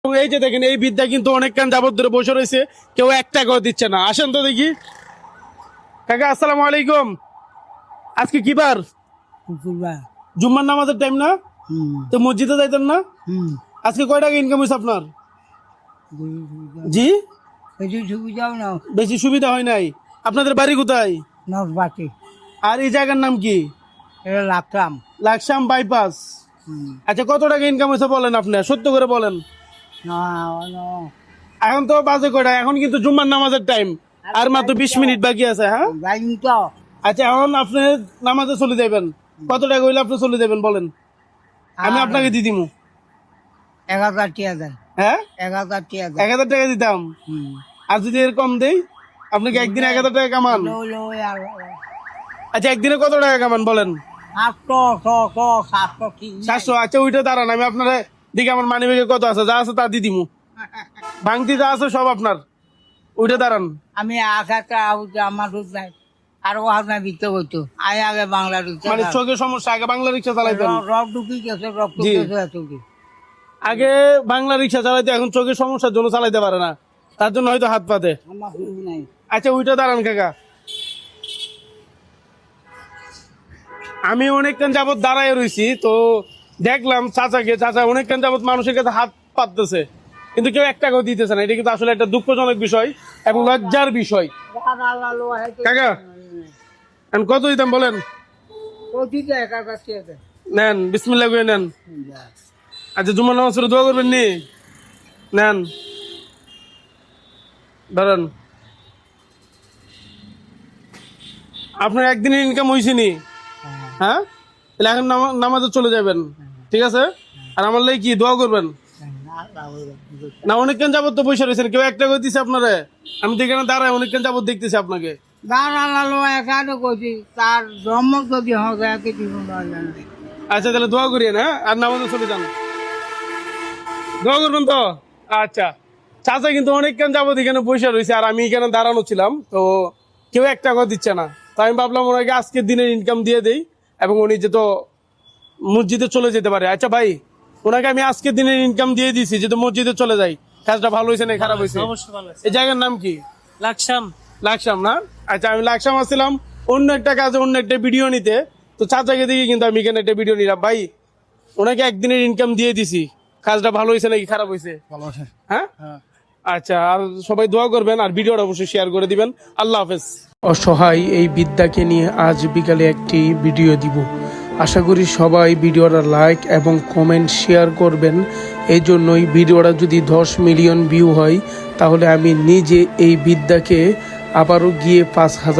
এই যে দেখেন এই বিদ্যা কিন্তু অনেকক্ষণ যাবত ধরে বসে রয়েছে, কেউ এক টাকাও দিচ্ছে না। আসেন তো দেখি। কাকা আসসালামু আলাইকুম। আজকে কি বার? জুম্মার নামাজের টাইম না? তো মসজিদে যাইতেন না? আজকে কয় টাকা ইনকাম হয়েছে আপনার? জি, বেশি সুবিধা হয় নাই। আপনাদের বাড়ি কোথায়? আর এই জায়গার নাম কি? লাকসাম বাইপাস। আচ্ছা, কত টাকা ইনকাম হয়েছে বলেন, আপনি সত্য করে বলেন। এখন তো বাজে কয়টা? এখন কিন্তু জুম্মার নামাজের টাইম, আর মাত্র 20 মিনিট বাকি আছে। হ্যাঁ, আচ্ছা, এখন আপনি নামাজে চলে যাবেন। কত টাকা হইলে আপনি চলে যাবেন বলেন, আমি আপনাকে দিয়ে দিব। 1000 হ্যাঁ, 1000 1000 টাকা দিতাম। আর যদি এর কম দেই, আপনি কি একদিনে 1000 টাকা কামান? আচ্ছা, একদিনে কত টাকা কামান বলেন? 700। আচ্ছা, ওইটা দাঁড়ান, আমি আপনার দিকে আমার মানি ব্যাগে কত আছে, যা আছে তা দিয়ে দিব। ভাঙতি যা আছে সব আপনার। ওইটা দাঁড়ান। আমি আমার আরো আপনার বিত্ত করতো আগে আগে বাংলা মানে চোখের সমস্যা, আগে বাংলা রিক্সা চালাইতেন? রব ঢুকি গেছে জি। আগে বাংলা রিক্সা চালাইতে, এখন চোখের সমস্যার জন্য চালাইতে পারে না, তার জন্য হয়তো হাত পাতে। আচ্ছা, ওইটা দাঁড়ান কাকা। আমি অনেকক্ষণ যাবত দাঁড়ায় রয়েছি, তো দেখলাম চাচা অনেকক্ষণ যাবত মানুষের কাছে হাত পাততেছে, কিন্তু কেউ 1 টাকাও দিতেছে না। এটা কিন্তু আসলে একটা দুঃখজনক বিষয় এবং লজ্জার বিষয়। কাকা, এখন কত দিতাম বলেন? নেন, বিসমিল্লাহ করে নেন। আচ্ছা, জুম্মার নামাজ পড়ে দোয়া করবেন নি? নেন, ধরেন। আপনার একদিনের ইনকাম হয়েছে নি? হ্যাঁ, তাহলে এখন নামাজে চলে যাবেন, ঠিক আছে? আর আমার লাগে কি দোয়া করবেন না? অনেকক্ষণ যাবত তো পয়সা রয়েছেন, কেউ 1 টাকা দিচ্ছে আপনারে? আমি তো এখানে দাঁড়ায় অনেকক্ষণ যাবত দেখতেছি আপনাকে। তার জন্ম যদি আচ্ছা, তাহলে দোয়া করিয়েন। হ্যাঁ, আর নামাজে চলে যান, দোয়া করবেন তো। আচ্ছা, চাচা কিন্তু অনেকক্ষণ যাবত এখানে পয়সা রয়েছে, আর আমি এখানে দাঁড়ানো ছিলাম, তো কেউ 1 টাকা দিচ্ছে না। তো আমি ভাবলাম ওনাকে আজকের দিনের ইনকাম দিয়ে দেই, এবং উনি যেহেতু মসজিদে চলে যেতে পারে। আচ্ছা ভাই, ওনাকে আমি আজকের দিনের ইনকাম দিয়ে দিয়েছি, যেহেতু মসজিদে চলে যাই। কাজটা ভালো হয়েছে না খারাপ হয়েছে? এই জায়গার নাম কি? লাকসাম। লাকসাম না? আচ্ছা, আমি লাকসাম আসছিলাম অন্য একটা কাজে, অন্য একটা ভিডিও নিতে। তো চাচাকে দেখি কিন্তু আমি এখানে একটা ভিডিও নিলাম। ভাই, ওনাকে একদিনের ইনকাম দিয়ে দিছি, কাজটা ভালো হয়েছে নাকি খারাপ হয়েছে? হ্যাঁ, আচ্ছা, আর সবাই দোয়া করবেন, আর ভিডিওটা অবশ্যই শেয়ার করে দিবেন। আল্লাহ হাফেজ। অসহায় এই বিদ্যাকে নিয়ে আজ বিকালে একটি ভিডিও দিব। আশা করি সবাই ভিডিওটা লাইক এবং কমেন্ট শেয়ার করবেন। এই জন্যই ভিডিওটা যদি 10 মিলিয়ন ভিউ হয়, তাহলে আমি নিজে এই বিদ্যাকে আবারও গিয়ে 5000